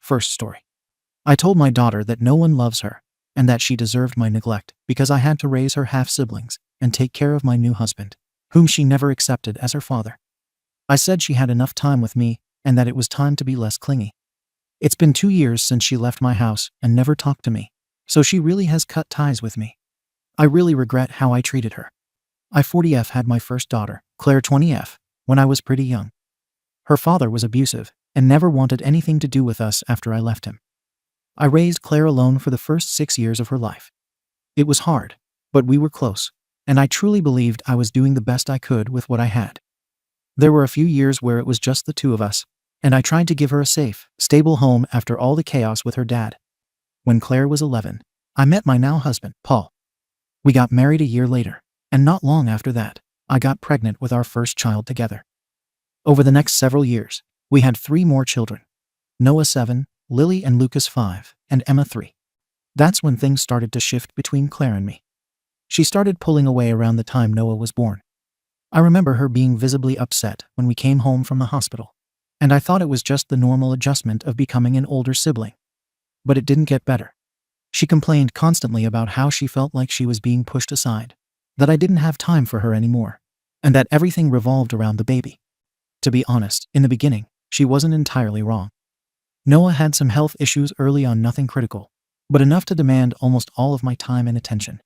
First story. I told my daughter that no one loves her and that she deserved my neglect because I had to raise her half-siblings and take care of my new husband, whom she never accepted as her father. I said she had enough time with me and that it was time to be less clingy. It's been 2 years since she left my house and never talked to me, so she really has cut ties with me. I really regret how I treated her. I 40F had my first daughter, Claire 20F, when I was pretty young. Her father was abusive and never wanted anything to do with us after I left him. I raised Claire alone for the first 6 years of her life. It was hard, but we were close, and I truly believed I was doing the best I could with what I had. There were a few years where it was just the two of us, and I tried to give her a safe, stable home after all the chaos with her dad. When Claire was 11, I met my now husband, Paul. We got married a year later, and not long after that, I got pregnant with our first child together. Over the next several years, we had 3 more children. Noah 7, Lily and Lucas 5, and Emma 3. That's when things started to shift between Claire and me. She started pulling away around the time Noah was born. I remember her being visibly upset when we came home from the hospital, and I thought it was just the normal adjustment of becoming an older sibling. But it didn't get better. She complained constantly about how she felt like she was being pushed aside, that I didn't have time for her anymore, and that everything revolved around the baby. To be honest, in the beginning, she wasn't entirely wrong. Noah had some health issues early on, nothing critical, but enough to demand almost all of my time and attention.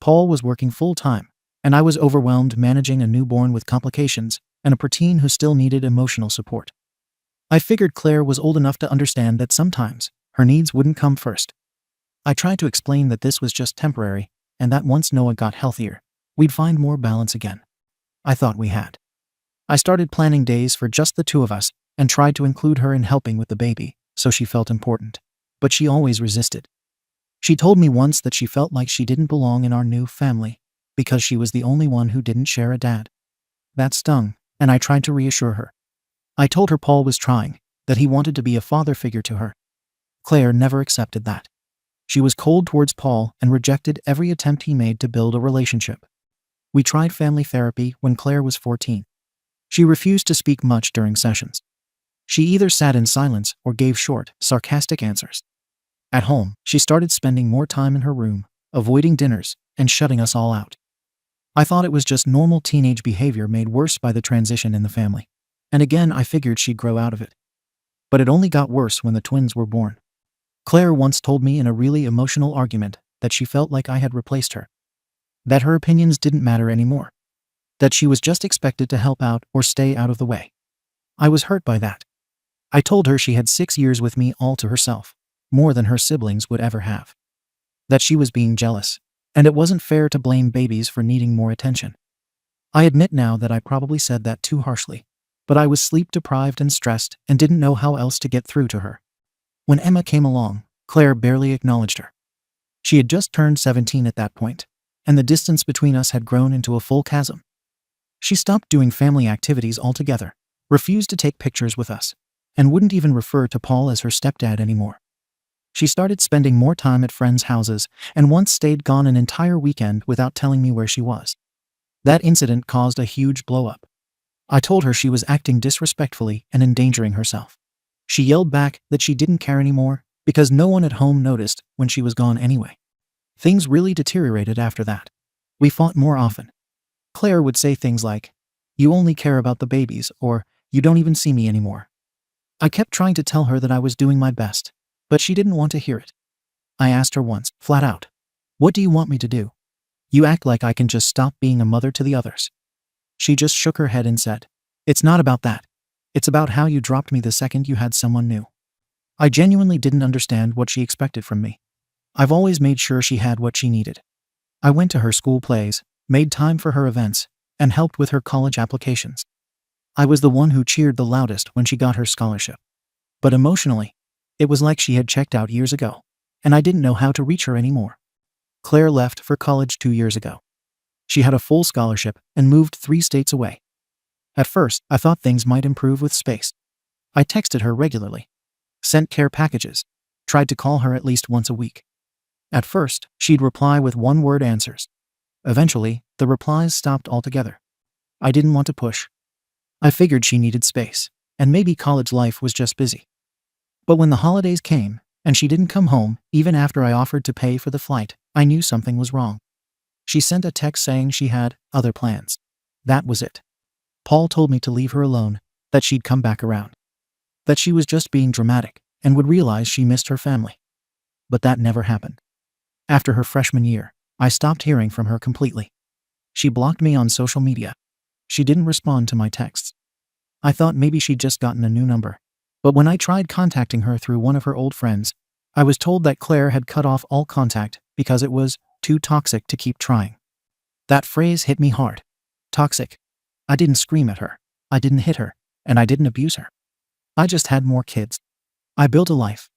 Paul was working full-time, and I was overwhelmed managing a newborn with complications and a preteen who still needed emotional support. I figured Claire was old enough to understand that sometimes her needs wouldn't come first. I tried to explain that this was just temporary and that once Noah got healthier, we'd find more balance again. I thought we had. I started planning days for just the two of us and tried to include her in helping with the baby, so she felt important, but she always resisted. She told me once that she felt like she didn't belong in our new family because she was the only one who didn't share a dad. That stung, and I tried to reassure her. I told her Paul was trying, that he wanted to be a father figure to her. Claire never accepted that. She was cold towards Paul and rejected every attempt he made to build a relationship. We tried family therapy when Claire was 14. She refused to speak much during sessions. She either sat in silence or gave short, sarcastic answers. At home, she started spending more time in her room, avoiding dinners, and shutting us all out. I thought it was just normal teenage behavior made worse by the transition in the family. And again, I figured she'd grow out of it. But it only got worse when the twins were born. Claire once told me in a really emotional argument that she felt like I had replaced her. That her opinions didn't matter anymore. That she was just expected to help out or stay out of the way. I was hurt by that. I told her she had 6 years with me all to herself, more than her siblings would ever have. That she was being jealous, and it wasn't fair to blame babies for needing more attention. I admit now that I probably said that too harshly, but I was sleep-deprived and stressed and didn't know how else to get through to her. When Emma came along, Claire barely acknowledged her. She had just turned 17 at that point, and the distance between us had grown into a full chasm. She stopped doing family activities altogether, refused to take pictures with us, and wouldn't even refer to Paul as her stepdad anymore. She started spending more time at friends' houses and once stayed gone an entire weekend without telling me where she was. That incident caused a huge blow-up. I told her she was acting disrespectfully and endangering herself. She yelled back that she didn't care anymore because no one at home noticed when she was gone anyway. Things really deteriorated after that. We fought more often. Claire would say things like, "You only care about the babies," or "You don't even see me anymore." I kept trying to tell her that I was doing my best, but she didn't want to hear it. I asked her once, flat out, "What do you want me to do? You act like I can just stop being a mother to the others." She just shook her head and said, "It's not about that. It's about how you dropped me the second you had someone new." I genuinely didn't understand what she expected from me. I've always made sure she had what she needed. I went to her school plays, made time for her events, and helped with her college applications. I was the one who cheered the loudest when she got her scholarship. But emotionally, it was like she had checked out years ago, and I didn't know how to reach her anymore. Claire left for college 2 years ago. She had a full scholarship and moved 3 states away. At first, I thought things might improve with space. I texted her regularly, sent care packages, tried to call her at least once a week. At first, she'd reply with one-word answers. Eventually, the replies stopped altogether. I didn't want to push. I figured she needed space, and maybe college life was just busy. But when the holidays came, and she didn't come home, even after I offered to pay for the flight, I knew something was wrong. She sent a text saying she had other plans. That was it. Paul told me to leave her alone, that she'd come back around. That she was just being dramatic, and would realize she missed her family. But that never happened. After her freshman year, I stopped hearing from her completely. She blocked me on social media. She didn't respond to my texts. I thought maybe she'd just gotten a new number. But when I tried contacting her through one of her old friends, I was told that Claire had cut off all contact because it was too toxic to keep trying. That phrase hit me hard. Toxic. I didn't scream at her. I didn't hit her. And I didn't abuse her. I just had more kids. I built a life.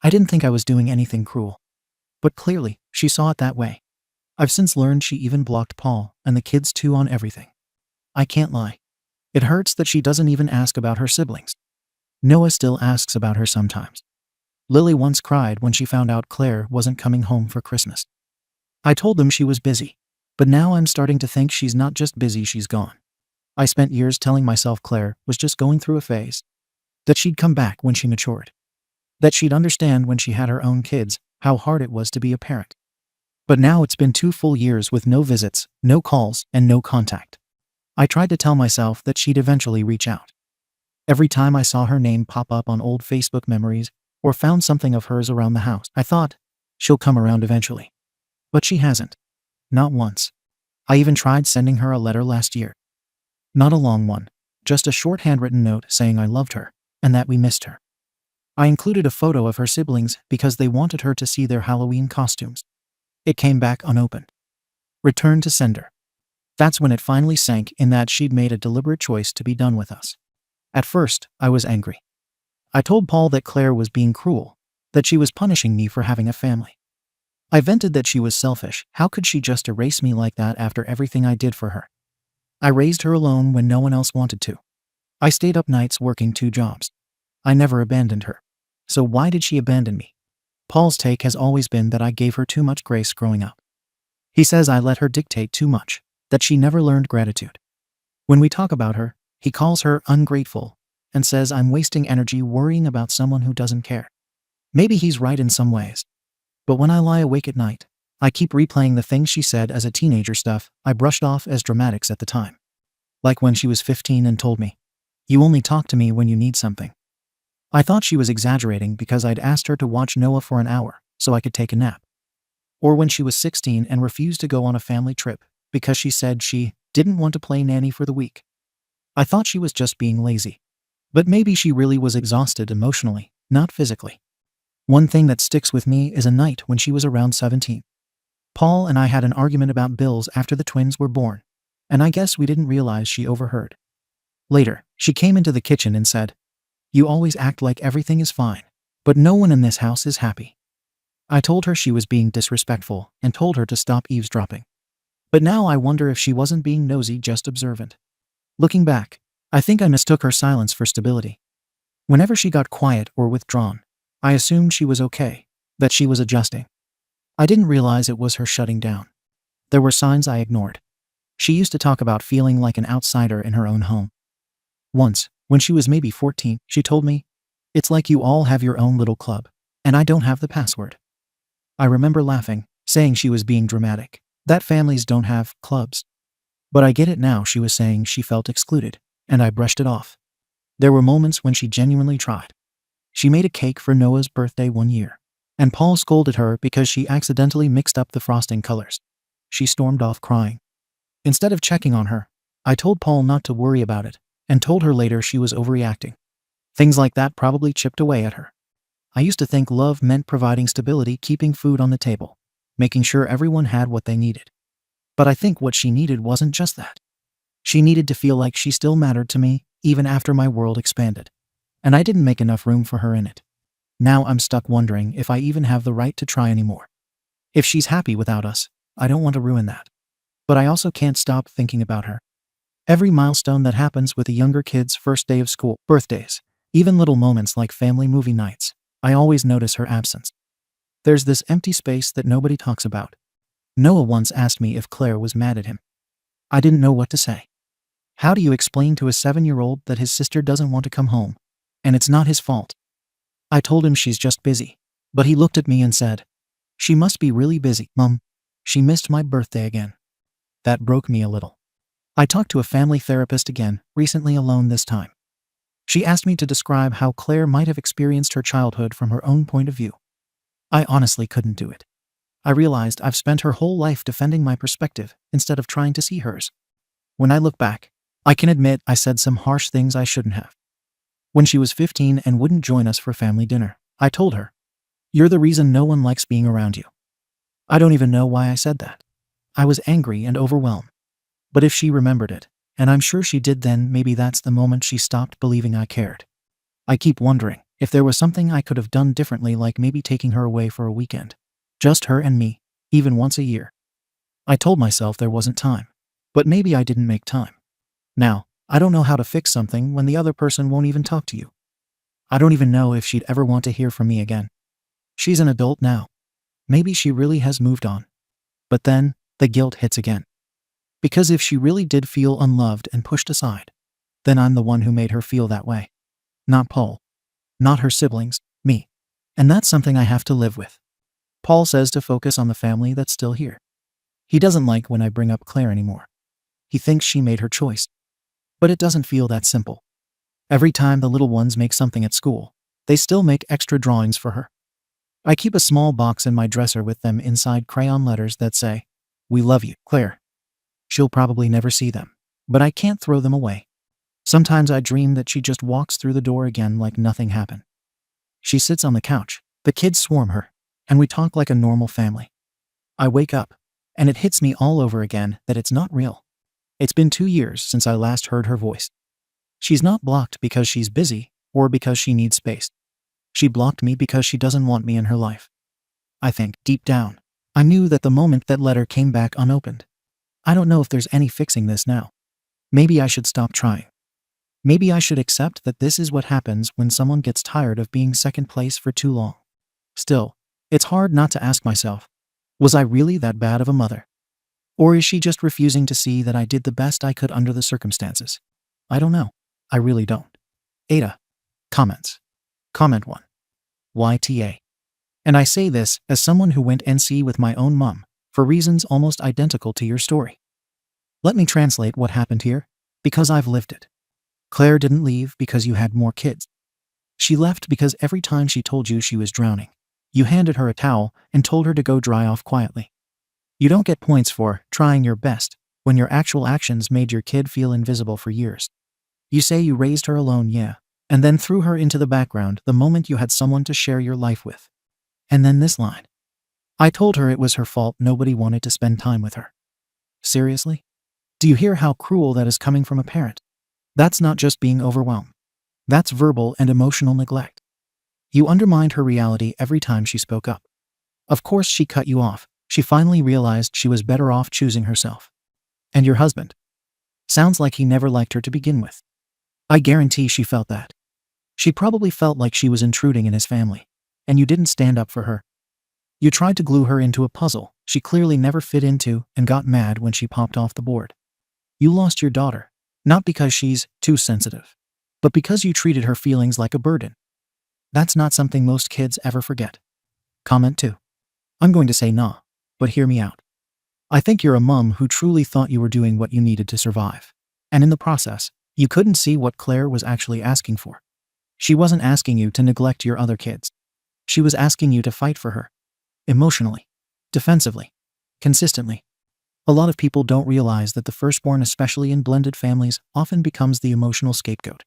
I didn't think I was doing anything cruel. But clearly, she saw it that way. I've since learned she even blocked Paul and the kids too on everything. I can't lie. It hurts that she doesn't even ask about her siblings. Noah still asks about her sometimes. Lily once cried when she found out Claire wasn't coming home for Christmas. I told them she was busy, but now I'm starting to think she's not just busy, she's gone. I spent years telling myself Claire was just going through a phase. That she'd come back when she matured. That she'd understand when she had her own kids how hard it was to be a parent. But now it's been 2 full years with no visits, no calls, and no contact. I tried to tell myself that she'd eventually reach out. Every time I saw her name pop up on old Facebook memories or found something of hers around the house, I thought, she'll come around eventually. But she hasn't. Not once. I even tried sending her a letter last year. Not a long one, just a short handwritten note saying I loved her and that we missed her. I included a photo of her siblings because they wanted her to see their Halloween costumes. It came back unopened. Return to sender. That's when it finally sank in that she'd made a deliberate choice to be done with us. At first, I was angry. I told Paul that Claire was being cruel, that she was punishing me for having a family. I vented that she was selfish. How could she just erase me like that after everything I did for her? I raised her alone when no one else wanted to. I stayed up nights working 2 jobs. I never abandoned her. So why did she abandon me? Paul's take has always been that I gave her too much grace growing up. He says I let her dictate too much, that she never learned gratitude. When we talk about her, he calls her ungrateful and says I'm wasting energy worrying about someone who doesn't care. Maybe he's right in some ways. But when I lie awake at night, I keep replaying the things she said as a teenager, stuff I brushed off as dramatics at the time. Like when she was 15 and told me, "You only talk to me when you need something." I thought she was exaggerating because I'd asked her to watch Noah for an hour so I could take a nap. Or when she was 16 and refused to go on a family trip because she said she didn't want to play nanny for the week. I thought she was just being lazy. But maybe she really was exhausted emotionally, not physically. One thing that sticks with me is a night when she was around 17. Paul and I had an argument about bills after the twins were born, and I guess we didn't realize she overheard. Later, she came into the kitchen and said, "You always act like everything is fine, but no one in this house is happy." I told her she was being disrespectful and told her to stop eavesdropping. But now I wonder if she wasn't being nosy, just observant. Looking back, I think I mistook her silence for stability. Whenever she got quiet or withdrawn, I assumed she was okay, that she was adjusting. I didn't realize it was her shutting down. There were signs I ignored. She used to talk about feeling like an outsider in her own home. Once, when she was maybe 14, she told me, "It's like you all have your own little club, and I don't have the password." I remember laughing, saying she was being dramatic, that families don't have clubs. But I get it now. She was saying she felt excluded, and I brushed it off. There were moments when she genuinely tried. She made a cake for Noah's birthday one year, and Paul scolded her because she accidentally mixed up the frosting colors. She stormed off crying. Instead of checking on her, I told Paul not to worry about it, and told her later she was overreacting. Things like that probably chipped away at her. I used to think love meant providing stability, keeping food on the table, making sure everyone had what they needed. But I think what she needed wasn't just that. She needed to feel like she still mattered to me, even after my world expanded. And I didn't make enough room for her in it. Now I'm stuck wondering if I even have the right to try anymore. If she's happy without us, I don't want to ruin that. But I also can't stop thinking about her. Every milestone that happens with a younger kid's first day of school, birthdays, even little moments like family movie nights, I always notice her absence. There's this empty space that nobody talks about. Noah once asked me if Claire was mad at him. I didn't know what to say. How do you explain to a 7-year-old that his sister doesn't want to come home, and it's not his fault? I told him she's just busy. But he looked at me and said, "She must be really busy, Mum. She missed my birthday again." That broke me a little. I talked to a family therapist again, recently alone this time. She asked me to describe how Claire might have experienced her childhood from her own point of view. I honestly couldn't do it. I realized I've spent her whole life defending my perspective instead of trying to see hers. When I look back, I can admit I said some harsh things I shouldn't have. When she was 15 and wouldn't join us for family dinner, I told her, "You're the reason no one likes being around you." I don't even know why I said that. I was angry and overwhelmed. But if she remembered it, and I'm sure she did, then maybe that's the moment she stopped believing I cared. I keep wondering if there was something I could have done differently, like maybe taking her away for a weekend. Just her and me, even once a year. I told myself there wasn't time. But maybe I didn't make time. Now, I don't know how to fix something when the other person won't even talk to you. I don't even know if she'd ever want to hear from me again. She's an adult now. Maybe she really has moved on. But then, the guilt hits again. Because if she really did feel unloved and pushed aside, then I'm the one who made her feel that way. Not Paul. Not her siblings, me. And that's something I have to live with. Paul says to focus on the family that's still here. He doesn't like when I bring up Claire anymore. He thinks she made her choice. But it doesn't feel that simple. Every time the little ones make something at school, they still make extra drawings for her. I keep a small box in my dresser with them inside, crayon letters that say, "We love you, Claire." She'll probably never see them, but I can't throw them away. Sometimes I dream that she just walks through the door again like nothing happened. She sits on the couch, the kids swarm her, and we talk like a normal family. I wake up, and it hits me all over again that it's not real. It's been 2 years since I last heard her voice. She's not blocked because she's busy or because she needs space. She blocked me because she doesn't want me in her life. I think, deep down, I knew that the moment that letter came back unopened. I don't know if there's any fixing this now. Maybe I should stop trying. Maybe I should accept that this is what happens when someone gets tired of being second place for too long. Still, it's hard not to ask myself, was I really that bad of a mother? Or is she just refusing to see that I did the best I could under the circumstances? I don't know. I really don't. Aita. Comments. Comment 1. YTA. And I say this as someone who went NC with my own mom, for reasons almost identical to your story. Let me translate what happened here, because I've lived it. Claire didn't leave because you had more kids. She left because every time she told you she was drowning, you handed her a towel and told her to go dry off quietly. You don't get points for trying your best when your actual actions made your kid feel invisible for years. You say you raised her alone, yeah, and then threw her into the background the moment you had someone to share your life with. And then this line. I told her it was her fault nobody wanted to spend time with her. Seriously? Do you hear how cruel that is coming from a parent? That's not just being overwhelmed. That's verbal and emotional neglect. You undermined her reality every time she spoke up. Of course she cut you off. She finally realized she was better off choosing herself. And your husband? Sounds like he never liked her to begin with. I guarantee she felt that. She probably felt like she was intruding in his family, and you didn't stand up for her. You tried to glue her into a puzzle she clearly never fit into and got mad when she popped off the board. You lost your daughter, not because she's too sensitive, but because you treated her feelings like a burden. That's not something most kids ever forget. Comment 2. I'm going to say nah, but hear me out. I think you're a mom who truly thought you were doing what you needed to survive. And in the process, you couldn't see what Claire was actually asking for. She wasn't asking you to neglect your other kids. She was asking you to fight for her. Emotionally. Defensively. Consistently. A lot of people don't realize that the firstborn, especially in blended families, often becomes the emotional scapegoat.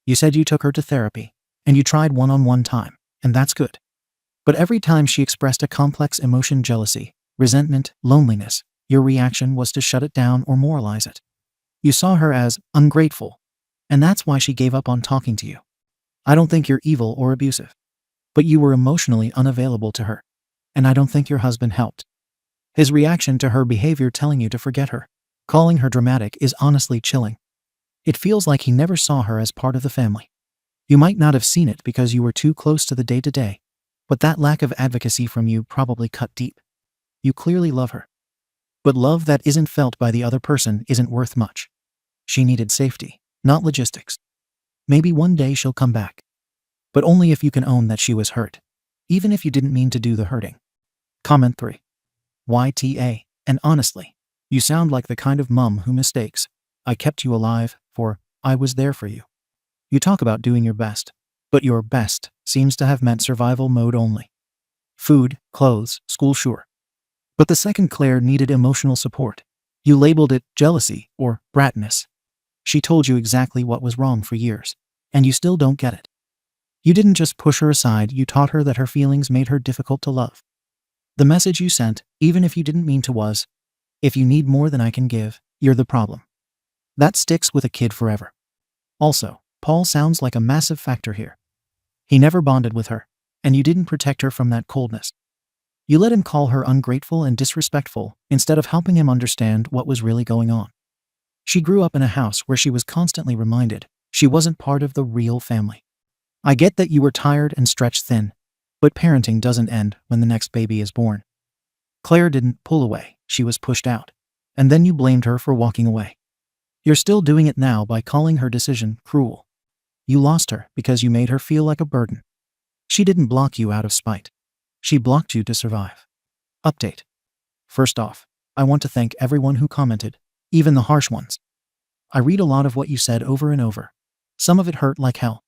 You said you took her to therapy, and you tried one-on-one time, and that's good. But every time she expressed a complex emotion, jealousy, resentment, loneliness, your reaction was to shut it down or moralize it. You saw her as ungrateful, and that's why she gave up on talking to you. I don't think you're evil or abusive, but you were emotionally unavailable to her, and I don't think your husband helped. His reaction to her behavior, telling you to forget her, calling her dramatic, is honestly chilling. It feels like he never saw her as part of the family. You might not have seen it because you were too close to the day-to-day, but that lack of advocacy from you probably cut deep. You clearly love her. But love that isn't felt by the other person isn't worth much. She needed safety, not logistics. Maybe one day she'll come back. but only if you can own that she was hurt, even if you didn't mean to do the hurting. Comment 3. YTA, and honestly, you sound like the kind of mum who mistakes "I kept you alive" for "I was there for you." You talk about doing your best, but your best seems to have meant survival mode only. Food, clothes, school, sure. But the second Claire needed emotional support, you labeled it jealousy or bratness. She told you exactly what was wrong for years, and you still don't get it. You didn't just push her aside, you taught her that her feelings made her difficult to love. The message you sent, even if you didn't mean to, was, "If you need more than I can give, you're the problem." That sticks with a kid forever. Also, Paul sounds like a massive factor here. He never bonded with her, and you didn't protect her from that coldness. You let him call her ungrateful and disrespectful instead of helping him understand what was really going on. She grew up in a house where she was constantly reminded she wasn't part of the real family. I get that you were tired and stretched thin, but parenting doesn't end when the next baby is born. Claire didn't pull away, she was pushed out, and then you blamed her for walking away. You're still doing it now by calling her decision cruel. You lost her because you made her feel like a burden. She didn't block you out of spite. She blocked you to survive. Update. First off, I want to thank everyone who commented, even the harsh ones. I read a lot of what you said over and over. Some of it hurt like hell.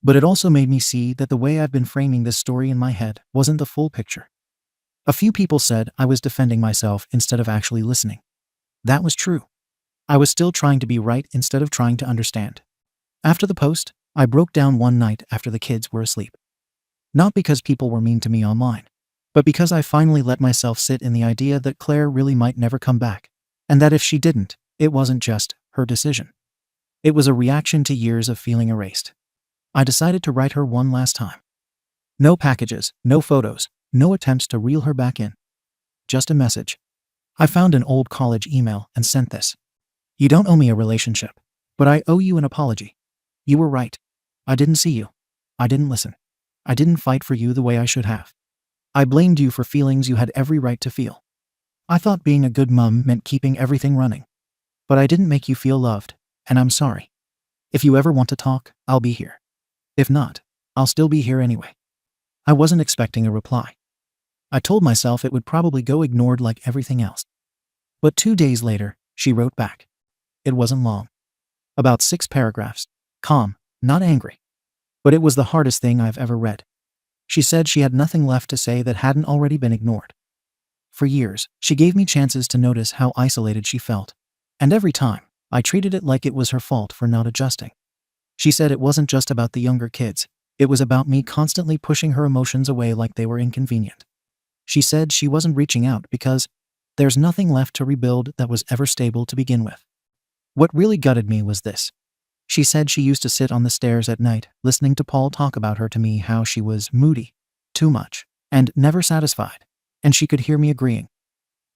But it also made me see that the way I've been framing this story in my head wasn't the full picture. A few people said I was defending myself instead of actually listening. That was true. I was still trying to be right instead of trying to understand. After the post, I broke down one night after the kids were asleep. Not because people were mean to me online, but because I finally let myself sit in the idea that Claire really might never come back, and that if she didn't, it wasn't just her decision. It was a reaction to years of feeling erased. I decided to write her one last time. No packages, no photos, no attempts to reel her back in. Just a message. I found an old college email and sent this. "You don't owe me a relationship, but I owe you an apology. You were right. I didn't see you. I didn't listen. I didn't fight for you the way I should have. I blamed you for feelings you had every right to feel. I thought being a good mum meant keeping everything running. But I didn't make you feel loved, and I'm sorry. If you ever want to talk, I'll be here. If not, I'll still be here anyway." I wasn't expecting a reply. I told myself it would probably go ignored like everything else. But 2 days later, she wrote back. It wasn't long. About 6 paragraphs. Calm, not angry. But it was the hardest thing I've ever read. She said she had nothing left to say that hadn't already been ignored. For years, she gave me chances to notice how isolated she felt. And every time, I treated it like it was her fault for not adjusting. She said it wasn't just about the younger kids. It was about me constantly pushing her emotions away like they were inconvenient. She said she wasn't reaching out because there's nothing left to rebuild that was ever stable to begin with. What really gutted me was this. She said she used to sit on the stairs at night, listening to Paul talk about her to me, how she was moody, too much, and never satisfied, and she could hear me agreeing.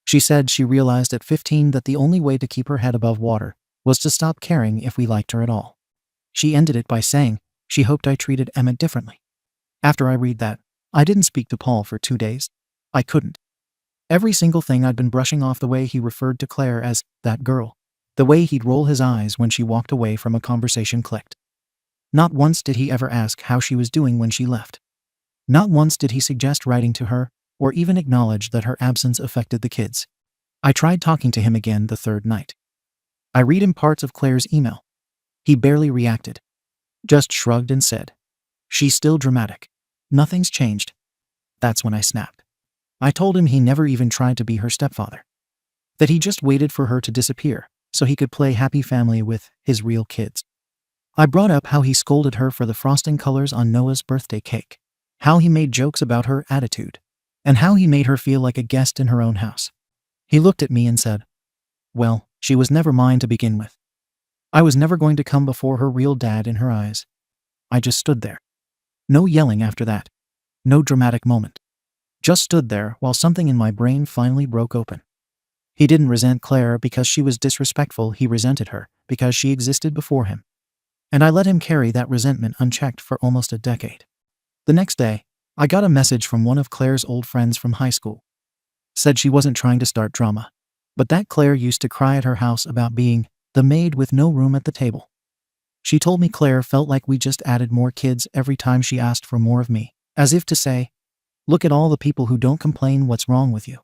She said she realized at 15 that the only way to keep her head above water was to stop caring if we liked her at all. She ended it by saying she hoped I treated Emma differently. After I read that, I didn't speak to Paul for 2 days. I couldn't. Every single thing I'd been brushing off, the way he referred to Claire as that girl, the way he'd roll his eyes when she walked away from a conversation, clicked. Not once did he ever ask how she was doing when she left. Not once did he suggest writing to her, or even acknowledge that her absence affected the kids. I tried talking to him again the 3rd night. I read him parts of Claire's email. He barely reacted. Just shrugged and said, "She's still dramatic. Nothing's changed." That's when I snapped. I told him he never even tried to be her stepfather. That he just waited for her to disappear so he could play happy family with his real kids. I brought up how he scolded her for the frosting colors on Noah's birthday cake, how he made jokes about her attitude, and how he made her feel like a guest in her own house. He looked at me and said, "Well, she was never mine to begin with. I was never going to come before her real dad in her eyes." I just stood there. No yelling after that. No dramatic moment. Just stood there while something in my brain finally broke open. He didn't resent Claire because she was disrespectful. He resented her because she existed before him. And I let him carry that resentment unchecked for almost a decade. The next day, I got a message from one of Claire's old friends from high school. Said she wasn't trying to start drama, but that Claire used to cry at her house about being the maid with no room at the table. She told me Claire felt like we just added more kids every time she asked for more of me, as if to say, look at all the people who don't complain, what's wrong with you.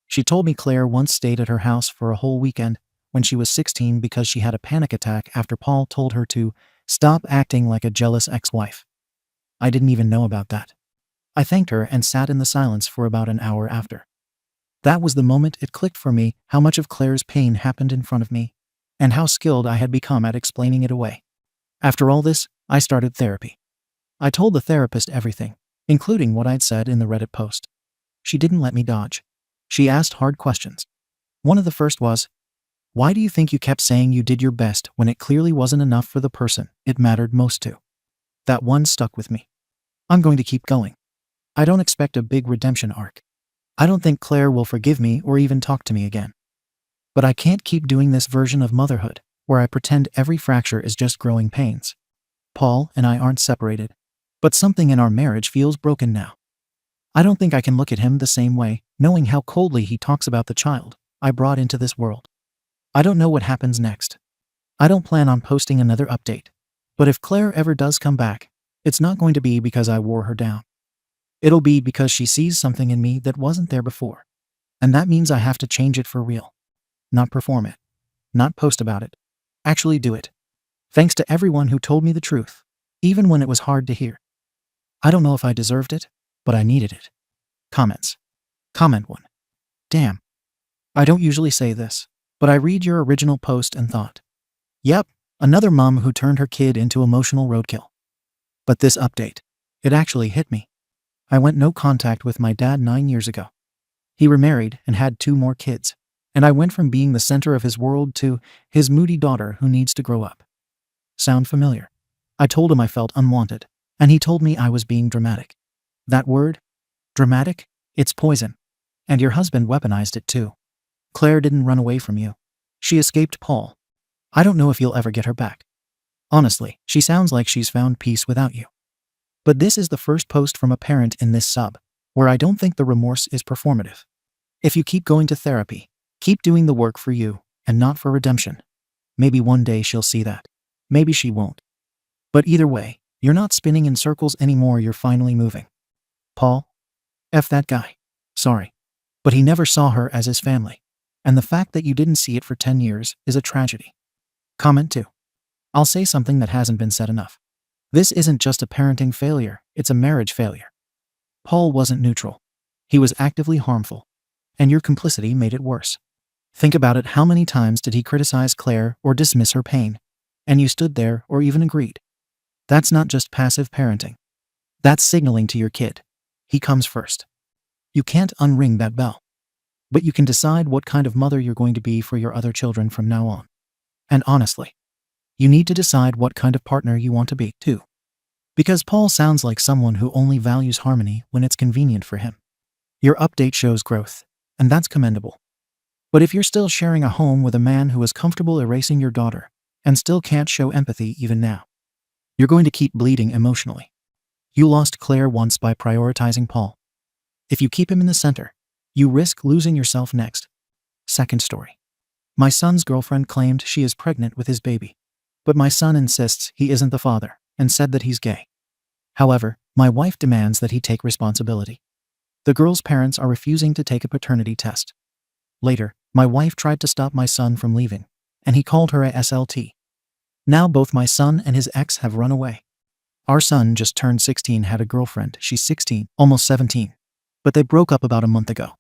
She told me Claire once stayed at her house for a whole weekend when she was 16 because she had a panic attack after Paul told her to stop acting like a jealous ex-wife. I didn't even know about that. I thanked her and sat in the silence for about an hour after. That was the moment it clicked for me how much of Claire's pain happened in front of me, and how skilled I had become at explaining it away. After all this, I started therapy. I told the therapist everything, including what I'd said in the Reddit post. She didn't let me dodge. She asked hard questions. One of the first was, why do you think you kept saying you did your best when it clearly wasn't enough for the person it mattered most to? That one stuck with me. I'm going to keep going. I don't expect a big redemption arc. I don't think Claire will forgive me or even talk to me again. But I can't keep doing this version of motherhood, where I pretend every fracture is just growing pains. Paul and I aren't separated, but something in our marriage feels broken now. I don't think I can look at him the same way, knowing how coldly he talks about the child I brought into this world. I don't know what happens next. I don't plan on posting another update, but if Claire ever does come back, it's not going to be because I wore her down. It'll be because she sees something in me that wasn't there before, and that means I have to change it for real. Not perform it. Not post about it. Actually do it. Thanks to everyone who told me the truth, even when it was hard to hear. I don't know if I deserved it, but I needed it. Comments. Comment 1. Damn. I don't usually say this, but I read your original post and thought, yep, another mom who turned her kid into emotional roadkill. But this update, it actually hit me. I went no contact with my dad 9 years ago. He remarried and had 2 more kids, and I went from being the center of his world to his moody daughter who needs to grow up. Sound familiar? I told him I felt unwanted, and he told me I was being dramatic. That word, dramatic, it's poison. And your husband weaponized it too. Claire didn't run away from you. She escaped Paul. I don't know if you'll ever get her back. Honestly, she sounds like she's found peace without you. But this is the first post from a parent in this sub, where I don't think the remorse is performative. If you keep going to therapy, keep doing the work for you, and not for redemption. Maybe one day she'll see that. Maybe she won't. But either way, you're not spinning in circles anymore, you're finally moving. Paul? F that guy. Sorry. But he never saw her as his family. And the fact that you didn't see it for 10 years is a tragedy. Comment 2. I'll say something that hasn't been said enough. This isn't just a parenting failure, it's a marriage failure. Paul wasn't neutral. He was actively harmful. And your complicity made it worse. Think about it, how many times did he criticize Claire or dismiss her pain? And you stood there or even agreed. That's not just passive parenting. That's signaling to your kid. He comes first. You can't unring that bell. But you can decide what kind of mother you're going to be for your other children from now on. And honestly, you need to decide what kind of partner you want to be, too. Because Paul sounds like someone who only values harmony when it's convenient for him. Your update shows growth, and that's commendable. But if you're still sharing a home with a man who is comfortable erasing your daughter, and still can't show empathy even now, you're going to keep bleeding emotionally. You lost Claire once by prioritizing Paul. If you keep him in the center, you risk losing yourself next. Second story. My son's girlfriend claimed she is pregnant with his baby. But my son insists he isn't the father, and said that he's gay. However, my wife demands that he take responsibility. The girl's parents are refusing to take a paternity test. Later, my wife tried to stop my son from leaving, and he called her a SLT. Now both my son and his ex have run away. Our son just turned 16, had a girlfriend, she's 16, almost 17. But they broke up about a month ago.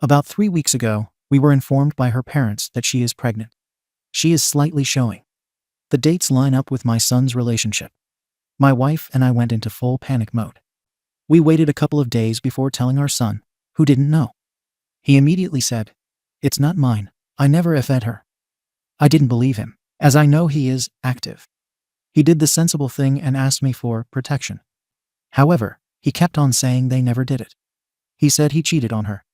About 3 weeks ago, we were informed by her parents that she is pregnant. She is slightly showing. The dates line up with my son's relationship. My wife and I went into full panic mode. We waited a couple of days before telling our son, who didn't know. He immediately said, "It's not mine, I never fed her." I didn't believe him, as I know he is active. He did the sensible thing and asked me for protection. However, he kept on saying they never did it. He said he cheated on her.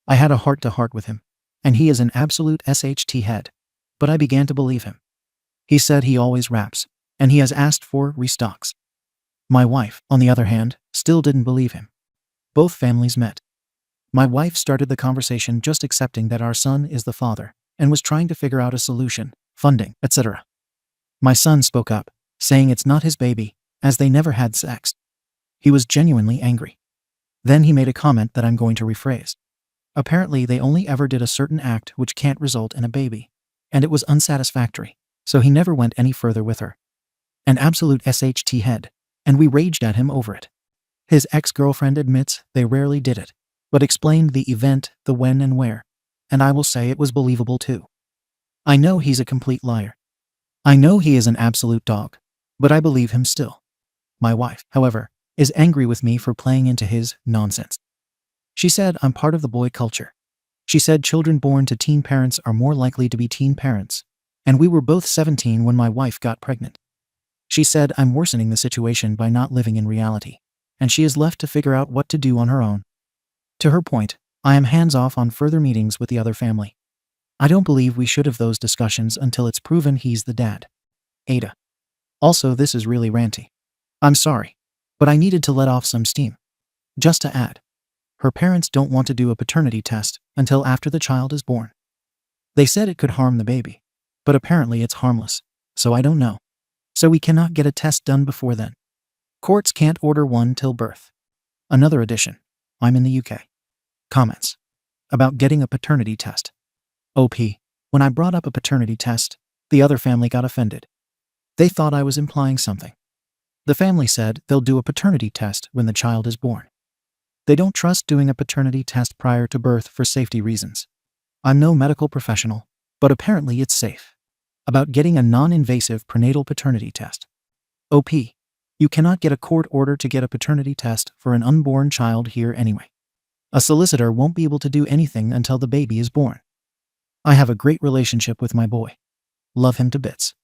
I had a heart-to-heart with him, and he is an absolute SHT head, but I began to believe him. He said he always raps, and he has asked for restocks. My wife, on the other hand, still didn't believe him. Both families met. My wife started the conversation just accepting that our son is the father, and was trying to figure out a solution, funding, etc. My son spoke up, saying it's not his baby, as they never had sex. He was genuinely angry. Then he made a comment that I'm going to rephrase. Apparently they only ever did a certain act which can't result in a baby. And it was unsatisfactory, so he never went any further with her. An absolute SHT head, and we raged at him over it. His ex-girlfriend admits they rarely did it, but explained the event, the when and where, and I will say it was believable too. I know he's a complete liar. I know he is an absolute dog, but I believe him still. My wife, however, is angry with me for playing into his nonsense. She said I'm part of the boy culture. She said children born to teen parents are more likely to be teen parents, and we were both 17 when my wife got pregnant. She said I'm worsening the situation by not living in reality, and she is left to figure out what to do on her own. To her point, I am hands-off on further meetings with the other family. I don't believe we should have those discussions until it's proven he's the dad. Aita. Also, this is really ranty. I'm sorry, but I needed to let off some steam. Just to add, her parents don't want to do a paternity test until after the child is born. They said it could harm the baby, but apparently it's harmless, so I don't know. So we cannot get a test done before then. Courts can't order one till birth. Another addition. I'm in the UK. Comments. About getting a paternity test. OP. When I brought up a paternity test, the other family got offended. They thought I was implying something. The family said they'll do a paternity test when the child is born. They don't trust doing a paternity test prior to birth for safety reasons. I'm no medical professional, but apparently it's safe. About getting a non-invasive prenatal paternity test. OP. You cannot get a court order to get a paternity test for an unborn child here anyway. A solicitor won't be able to do anything until the baby is born. I have a great relationship with my boy. Love him to bits.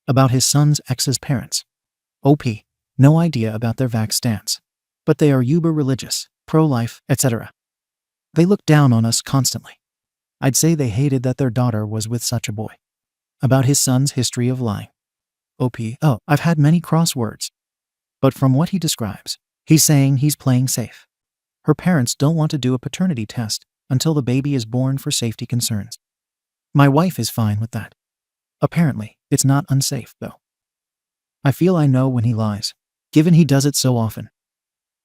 About his son's ex's parents. OP. No idea about their vax stance. But they are uber religious, pro-life, etc. They look down on us constantly. I'd say they hated that their daughter was with such a boy. About his son's history of lying. OP. Oh, I've had many crosswords. But from what he describes, he's saying he's playing safe. Her parents don't want to do a paternity test until the baby is born for safety concerns. My wife is fine with that. Apparently, it's not unsafe, though. I feel I know when he lies, given he does it so often.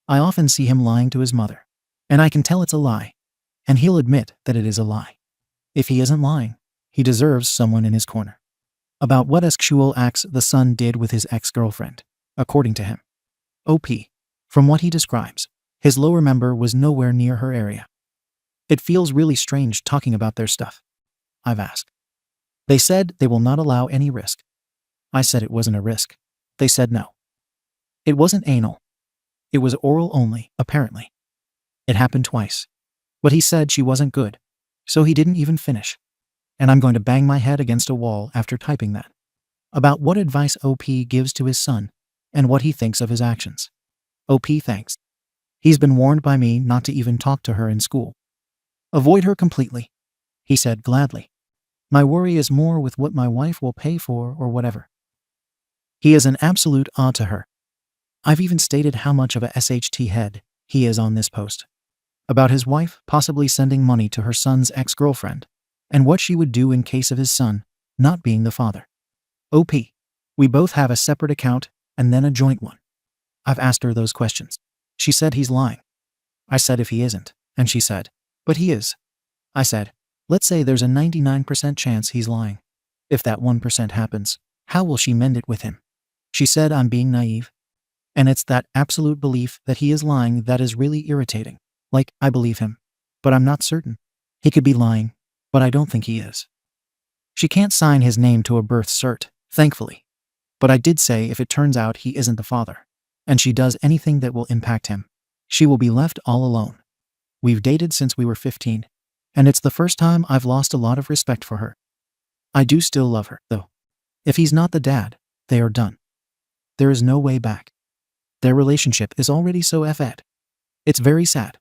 I often see him lying to his mother, and I can tell it's a lie, and he'll admit that it is a lie. If he isn't lying, he deserves someone in his corner. About what sexual acts the son did with his ex-girlfriend, according to him. OP. From what he describes, his lower member was nowhere near her area. It feels really strange talking about their stuff. I've asked. They said they will not allow any risk. I said it wasn't a risk. They said no. It wasn't anal. It was oral only, apparently. It happened twice. But he said she wasn't good, so he didn't even finish. And I'm going to bang my head against a wall after typing that. About what advice OP gives to his son, and what he thinks of his actions. OP thanks. He's been warned by me not to even talk to her in school. Avoid her completely. He said gladly. My worry is more with what my wife will pay for or whatever. He is an absolute odd to her. I've even stated how much of a SHT head he is on this post. About his wife possibly sending money to her son's ex-girlfriend, and what she would do in case of his son not being the father. OP. We both have a separate account and then a joint one. I've asked her those questions. She said he's lying. I said if he isn't, and she said, but he is. I said, let's say there's a 99% chance he's lying. If that 1% happens, how will she mend it with him? She said I'm being naive. And it's that absolute belief that he is lying that is really irritating. Like, I believe him, but I'm not certain. He could be lying, but I don't think he is. She can't sign his name to a birth cert, thankfully. But I did say if it turns out he isn't the father, and she does anything that will impact him, she will be left all alone. We've dated since we were 15, and it's the first time I've lost a lot of respect for her. I do still love her, though. If he's not the dad, they are done. There is no way back. Their relationship is already so effed. It's very sad.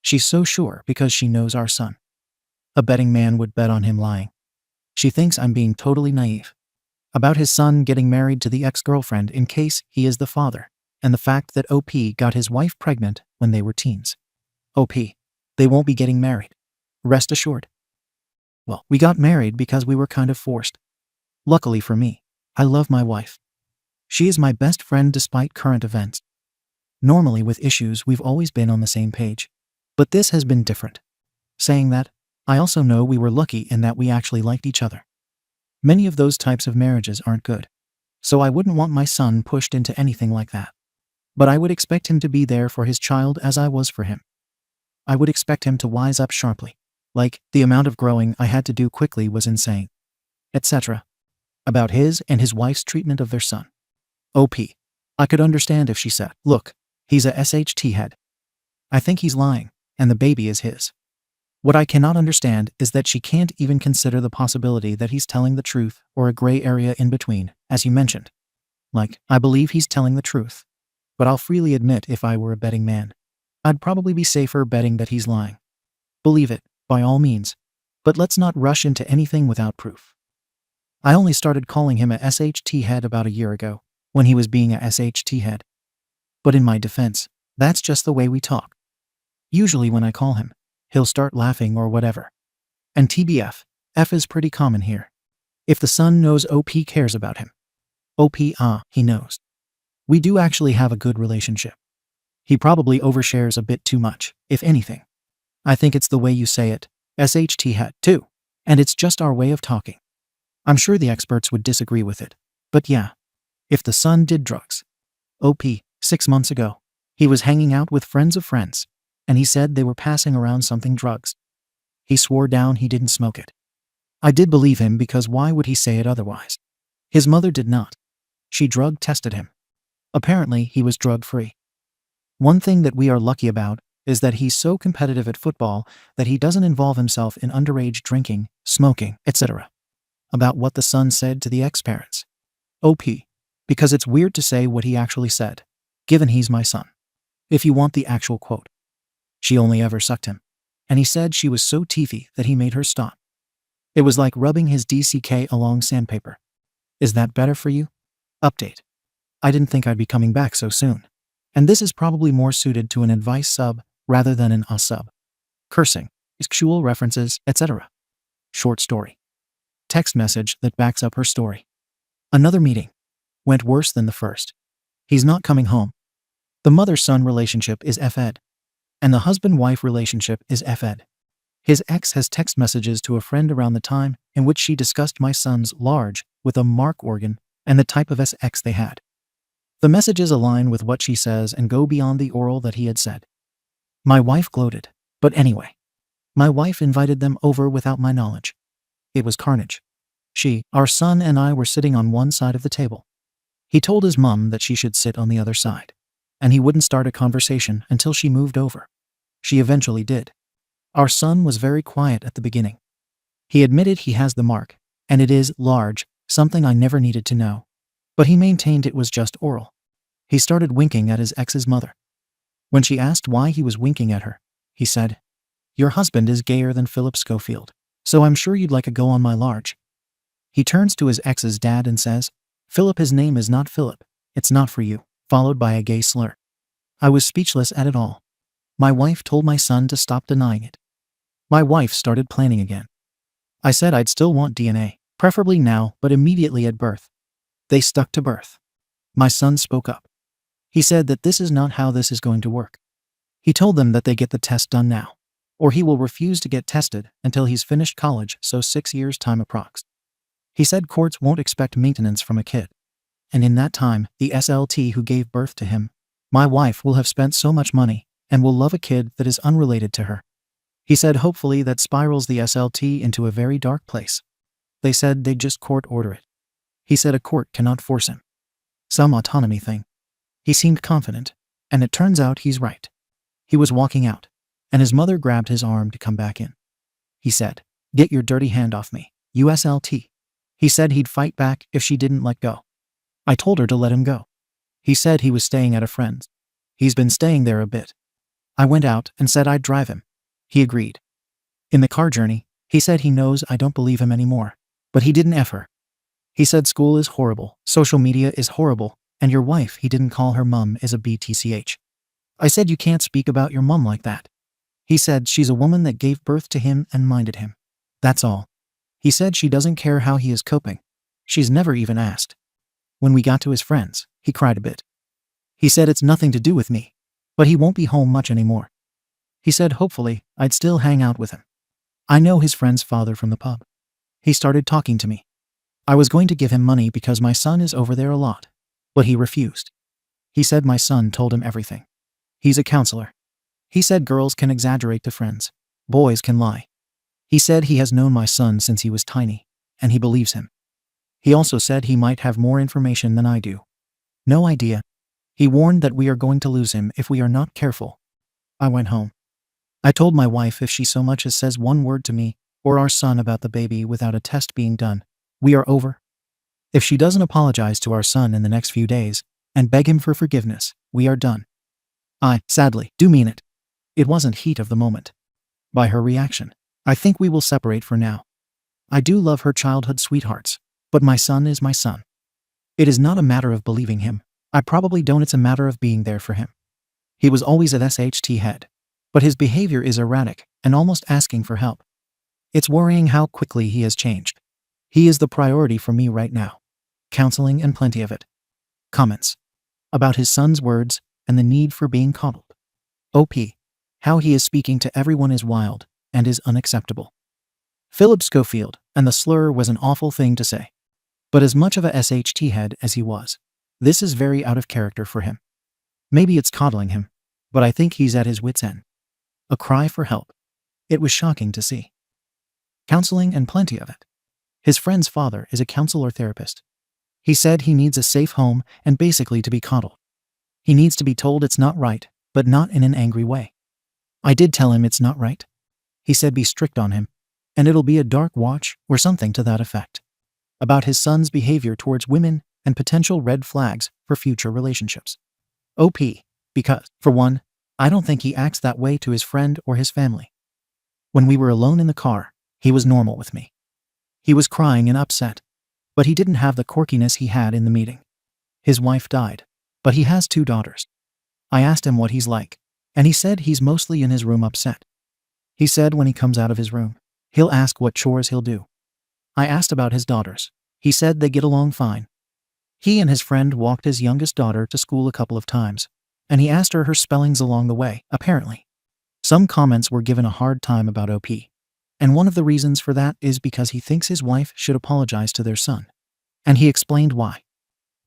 She's so sure because she knows our son. A betting man would bet on him lying. She thinks I'm being totally naive. About his son getting married to the ex-girlfriend in case he is the father, and the fact that OP got his wife pregnant when they were teens. OP. They won't be getting married. Rest assured. Well, we got married because we were kind of forced. Luckily for me, I love my wife. She is my best friend despite current events. Normally with issues we've always been on the same page. But this has been different. Saying that, I also know we were lucky in that we actually liked each other. Many of those types of marriages aren't good. So I wouldn't want my son pushed into anything like that. But I would expect him to be there for his child as I was for him. I would expect him to wise up sharply. Like, the amount of growing I had to do quickly was insane. Etc. About his and his wife's treatment of their son. OP. I could understand if she said, look, he's a SHT head. I think he's lying, and the baby is his. What I cannot understand is that she can't even consider the possibility that he's telling the truth or a gray area in between, as you mentioned. Like, I believe he's telling the truth. But I'll freely admit if I were a betting man, I'd probably be safer betting that he's lying. Believe it, by all means. But let's not rush into anything without proof. I only started calling him a SHT head about a year ago, when he was being a SHT head. But in my defense, that's just the way we talk. Usually when I call him, he'll start laughing or whatever. And TBF, F is pretty common here. If the son knows OP cares about him. OP, he knows. We do actually have a good relationship. He probably overshares a bit too much, if anything. I think it's the way you say it, SHT head, too. And it's just our way of talking. I'm sure the experts would disagree with it. But yeah. If the son did drugs. OP, 6 months ago, he was hanging out with friends of friends, and he said they were passing around something drugs. He swore down he didn't smoke it. I did believe him because why would he say it otherwise? His mother did not. She drug tested him. Apparently, he was drug-free. One thing that we are lucky about is that he's so competitive at football that he doesn't involve himself in underage drinking, smoking, etc. About what the son said to the ex-parents. OP. Because it's weird to say what he actually said, given he's my son. If you want the actual quote. She only ever sucked him. And he said she was so teethy that he made her stop. It was like rubbing his DCK along sandpaper. Is that better for you? Update. I didn't think I'd be coming back so soon. And this is probably more suited to an advice sub rather than an sub. Cursing, sexual references, etc. Short story. Text message that backs up her story. Another meeting. Went worse than the first. He's not coming home. The mother-son relationship is F-ed. And the husband-wife relationship is F-ed. His ex has text messages to a friend around the time in which she discussed my son's large with a mark organ and the type of sex they had. The messages align with what she says and go beyond the oral that he had said. My wife gloated, but anyway. My wife invited them over without my knowledge. It was carnage. Our son and I were sitting on one side of the table. He told his mom that she should sit on the other side, and he wouldn't start a conversation until she moved over. She eventually did. Our son was very quiet at the beginning. He admitted he has the mark, and it is large, something I never needed to know. But he maintained it was just oral. He started winking at his ex's mother. When she asked why he was winking at her, he said, "Your husband is gayer than Philip Schofield, so I'm sure you'd like a go on my large." He turns to his ex's dad and says, "Philip, his name is not Philip, it's not for you," followed by a gay slur. I was speechless at it all. My wife told my son to stop denying it. My wife started planning again. I said I'd still want DNA, preferably now, but immediately at birth. They stuck to birth. My son spoke up. He said that this is not how this is going to work. He told them that they get the test done now, or he will refuse to get tested until he's finished college, so 6 years time approx. He said courts won't expect maintenance from a kid. And in that time, the SLT who gave birth to him, my wife, will have spent so much money and will love a kid that is unrelated to her. He said hopefully that spirals the SLT into a very dark place. They said they'd just court order it. He said a court cannot force him. Some autonomy thing. He seemed confident, and it turns out he's right. He was walking out, and his mother grabbed his arm to come back in. He said, "Get your dirty hand off me, USLT." He said he'd fight back if she didn't let go. I told her to let him go. He said he was staying at a friend's. He's been staying there a bit. I went out and said I'd drive him. He agreed. In the car journey, he said he knows I don't believe him anymore, but he didn't F her. He said school is horrible, social media is horrible, and your wife, he didn't call her mum, is a BTCH. I said you can't speak about your mum like that. He said she's a woman that gave birth to him and minded him. That's all. He said she doesn't care how he is coping. She's never even asked. When we got to his friends, he cried a bit. He said it's nothing to do with me, but he won't be home much anymore. He said hopefully I'd still hang out with him. I know his friend's father from the pub. He started talking to me. I was going to give him money because my son is over there a lot, but he refused. He said my son told him everything. He's a counselor. He said girls can exaggerate to friends. Boys can lie. He said he has known my son since he was tiny, and he believes him. He also said he might have more information than I do. No idea. He warned that we are going to lose him if we are not careful. I went home. I told my wife if she so much as says one word to me or our son about the baby without a test being done, we are over. If she doesn't apologize to our son in the next few days and beg him for forgiveness, we are done. I, sadly, do mean it. It wasn't heat of the moment. By her reaction, I think we will separate for now. I do love her childhood sweethearts, but my son is my son. It is not a matter of believing him. I probably don't. It's a matter of being there for him. He was always at SHT head, but his behavior is erratic and almost asking for help. It's worrying how quickly he has changed. He is the priority for me right now. Counseling and plenty of it. Comments. About his son's words and the need for being coddled. OP. How he is speaking to everyone is wild and is unacceptable. Philip Schofield, and the slur was an awful thing to say. But as much of a SHT head as he was, this is very out of character for him. Maybe it's coddling him, but I think he's at his wit's end. A cry for help. It was shocking to see. Counseling and plenty of it. His friend's father is a counselor therapist. He said he needs a safe home and basically to be coddled. He needs to be told it's not right, but not in an angry way. I did tell him it's not right. He said be strict on him, and it'll be a dark watch or something to that effect. About his son's behavior towards women and potential red flags for future relationships. OP. Because, for one, I don't think he acts that way to his friend or his family. When we were alone in the car, he was normal with me. He was crying and upset, but he didn't have the quirkiness he had in the meeting. His wife died, but he has 2 daughters. I asked him what he's like, and he said he's mostly in his room upset. He said when he comes out of his room, he'll ask what chores he'll do. I asked about his daughters. He said they get along fine. He and his friend walked his youngest daughter to school a couple of times, and he asked her spellings along the way, apparently. Some comments were given a hard time about OP, and one of the reasons for that is because he thinks his wife should apologize to their son. And he explained why.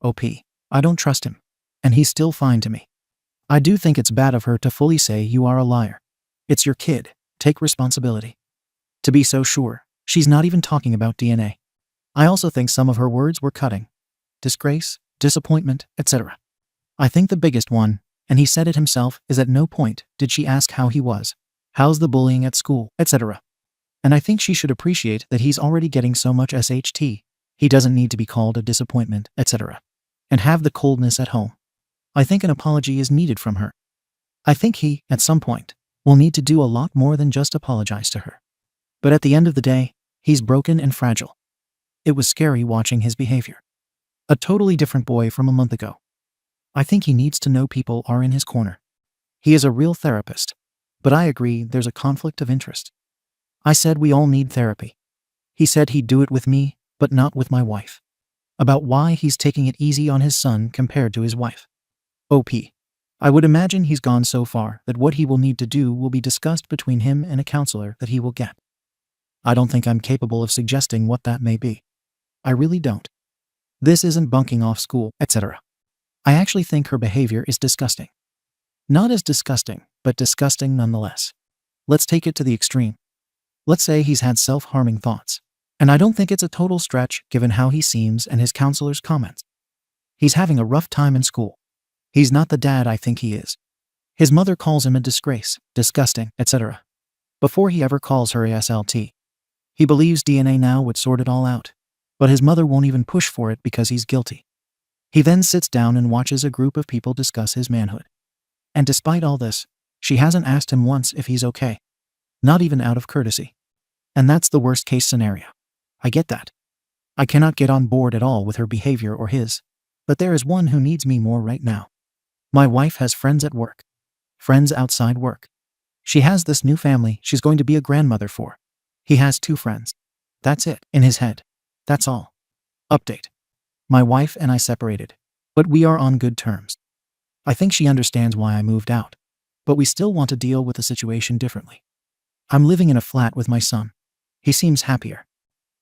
OP, I don't trust him, and he's still fine to me. I do think it's bad of her to fully say you are a liar. It's your kid, take responsibility. To be so sure, she's not even talking about DNA. I also think some of her words were cutting. Disgrace, disappointment, etc. I think the biggest one, and he said it himself, is at no point did she ask how he was, how's the bullying at school, etc. And I think she should appreciate that he's already getting so much SHT, he doesn't need to be called a disappointment, etc. And have the coldness at home. I think an apology is needed from her. I think he, at some point, will need to do a lot more than just apologize to her. But at the end of the day, he's broken and fragile. It was scary watching his behavior. A totally different boy from a month ago. I think he needs to know people are in his corner. He is a real therapist, but I agree there's a conflict of interest. I said we all need therapy. He said he'd do it with me, but not with my wife. About why he's taking it easy on his son compared to his wife. OP. I would imagine he's gone so far that what he will need to do will be discussed between him and a counselor that he will get. I don't think I'm capable of suggesting what that may be. I really don't. This isn't bunking off school, etc. I actually think her behavior is disgusting. Not as disgusting, but disgusting nonetheless. Let's take it to the extreme. Let's say he's had self-harming thoughts. And I don't think it's a total stretch given how he seems and his counselor's comments. He's having a rough time in school. He's not the dad I think he is. His mother calls him a disgrace, disgusting, etc. Before he ever calls her a SLT. He believes DNA now would sort it all out. But his mother won't even push for it because he's guilty. He then sits down and watches a group of people discuss his manhood. And despite all this, she hasn't asked him once if he's okay. Not even out of courtesy. And that's the worst case scenario. I get that. I cannot get on board at all with her behavior or his. But there is one who needs me more right now. My wife has friends at work. Friends outside work. She has this new family she's going to be a grandmother for. He has 2 friends. That's it, in his head. That's all. Update. My wife and I separated, but we are on good terms. I think she understands why I moved out, but we still want to deal with the situation differently. I'm living in a flat with my son. He seems happier.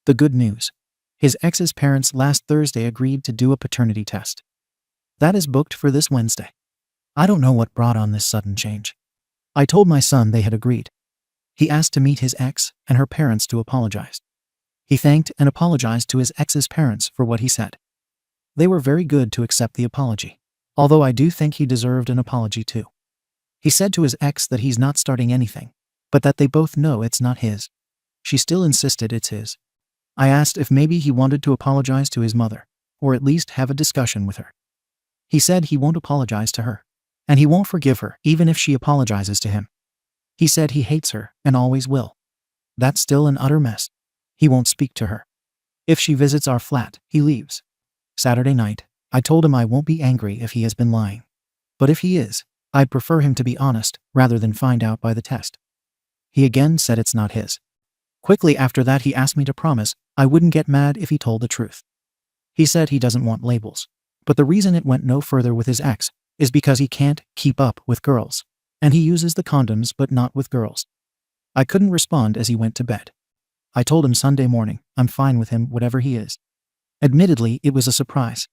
The good news. His ex's parents last Thursday agreed to do a paternity test. That is booked for this Wednesday. I don't know what brought on this sudden change. I told my son they had agreed. He asked to meet his ex and her parents to apologize. He thanked and apologized to his ex's parents for what he said. They were very good to accept the apology, although I do think he deserved an apology too. He said to his ex that he's not starting anything, but that they both know it's not his. She still insisted it's his. I asked if maybe he wanted to apologize to his mother, or at least have a discussion with her. He said he won't apologize to her, and he won't forgive her even if she apologizes to him. He said he hates her and always will. That's still an utter mess. He won't speak to her. If she visits our flat, he leaves. Saturday night, I told him I won't be angry if he has been lying. But if he is, I'd prefer him to be honest rather than find out by the test. He again said it's not his. Quickly after that he asked me to promise I wouldn't get mad if he told the truth. He said he doesn't want labels, but the reason it went no further with his ex is because he can't keep up with girls, and he uses the condoms but not with girls. I couldn't respond as he went to bed. I told him Sunday morning I'm fine with him whatever he is. Admittedly, it was a surprise.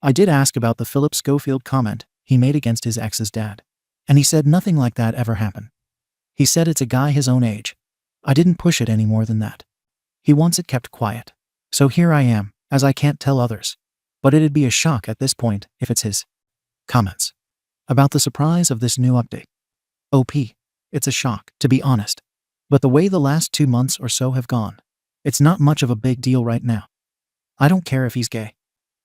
I did ask about the Philip Schofield comment he made against his ex's dad, and he said nothing like that ever happened. He said it's a guy his own age. I didn't push it any more than that. He wants it kept quiet. So here I am, as I can't tell others. But it'd be a shock at this point if it's his. Comments. About the surprise of this new update. OP. It's a shock, to be honest. But the way the last 2 months or so have gone, it's not much of a big deal right now. I don't care if he's gay.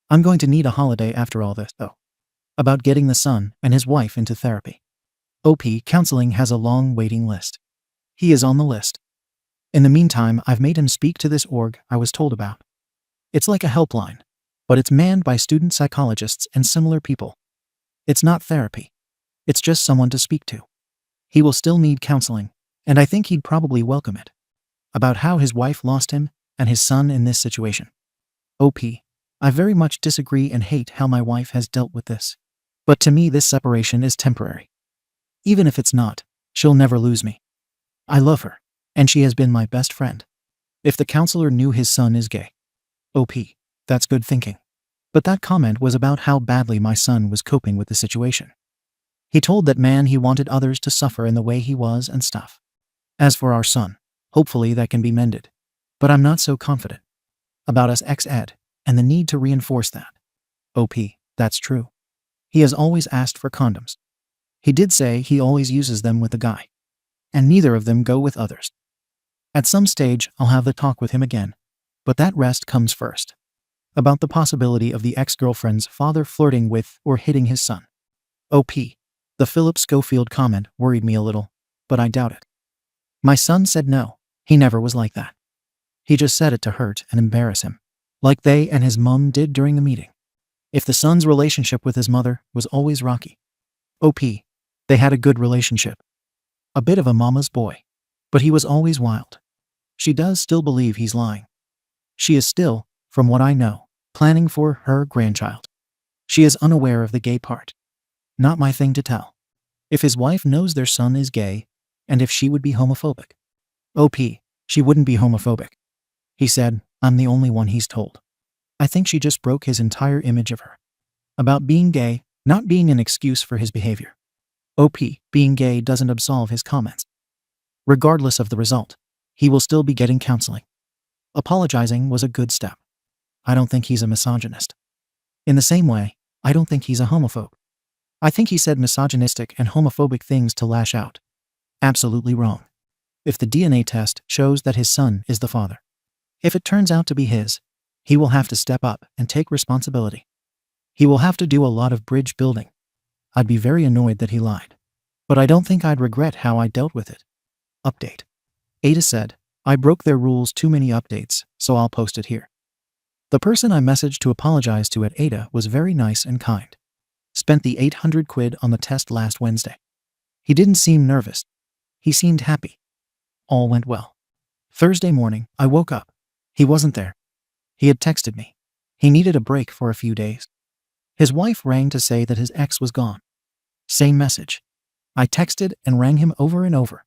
I'm going to need a holiday after all this, though. About getting the son and his wife into therapy. OP counseling has a long waiting list. He is on the list. In the meantime, I've made him speak to this org I was told about. It's like a helpline, but it's manned by student psychologists and similar people. It's not therapy. It's just someone to speak to. He will still need counseling, and I think he'd probably welcome it. About how his wife lost him and his son in this situation. OP. I very much disagree and hate how my wife has dealt with this. But to me, this separation is temporary. Even if it's not, she'll never lose me. I love her, and she has been my best friend. If the counselor knew his son is gay. OP. That's good thinking. But that comment was about how badly my son was coping with the situation. He told that man he wanted others to suffer in the way he was and stuff. As for our son, hopefully that can be mended. But I'm not so confident. About us ex-ed, and the need to reinforce that. OP. That's true. He has always asked for condoms. He did say he always uses them with a guy. And neither of them go with others. At some stage, I'll have the talk with him again. But that rest comes first. About the possibility of the ex-girlfriend's father flirting with or hitting his son. OP. The Philip Schofield comment worried me a little, but I doubt it. My son said no, he never was like that. He just said it to hurt and embarrass him, like they and his mom did during the meeting. If the son's relationship with his mother was always rocky. OP. They had a good relationship. A bit of a mama's boy. But he was always wild. She does still believe he's lying. She is still, from what I know, planning for her grandchild. She is unaware of the gay part. Not my thing to tell. If his wife knows their son is gay, and if she would be homophobic. OP. She wouldn't be homophobic. He said, I'm the only one he's told. I think she just broke his entire image of her. About being gay, not being an excuse for his behavior. OP. Being gay doesn't absolve his comments. Regardless of the result, he will still be getting counseling. Apologizing was a good step. I don't think he's a misogynist. In the same way, I don't think he's a homophobe. I think he said misogynistic and homophobic things to lash out. Absolutely wrong. If the DNA test shows that his son is the father. If it turns out to be his, he will have to step up and take responsibility. He will have to do a lot of bridge building. I'd be very annoyed that he lied. But I don't think I'd regret how I dealt with it. Update. Aita said, I broke their rules too many updates, so I'll post it here. The person I messaged to apologize to at Aita was very nice and kind. Spent the 800 quid on the test last Wednesday. He didn't seem nervous. He seemed happy. All went well. Thursday morning, I woke up. He wasn't there. He had texted me. He needed a break for a few days. His wife rang to say that his ex was gone. Same message. I texted and rang him over and over.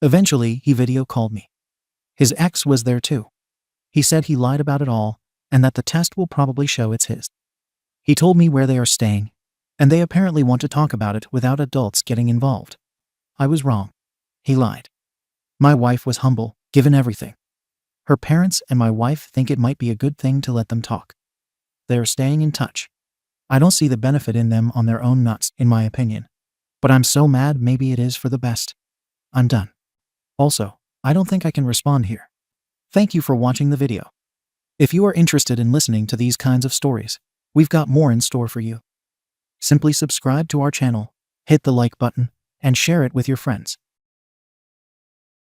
Eventually, he video called me. His ex was there too. He said he lied about it all and that the test will probably show it's his. He told me where they are staying, and they apparently want to talk about it without adults getting involved. I was wrong. He lied. My wife was humble, given everything. Her parents and my wife think it might be a good thing to let them talk. They are staying in touch. I don't see the benefit in them on their own nuts, in my opinion. But I'm so mad, maybe it is for the best. I'm done. Also, I don't think I can respond here. Thank you for watching the video. If you are interested in listening to these kinds of stories, we've got more in store for you. Simply subscribe to our channel, hit the like button, and share it with your friends.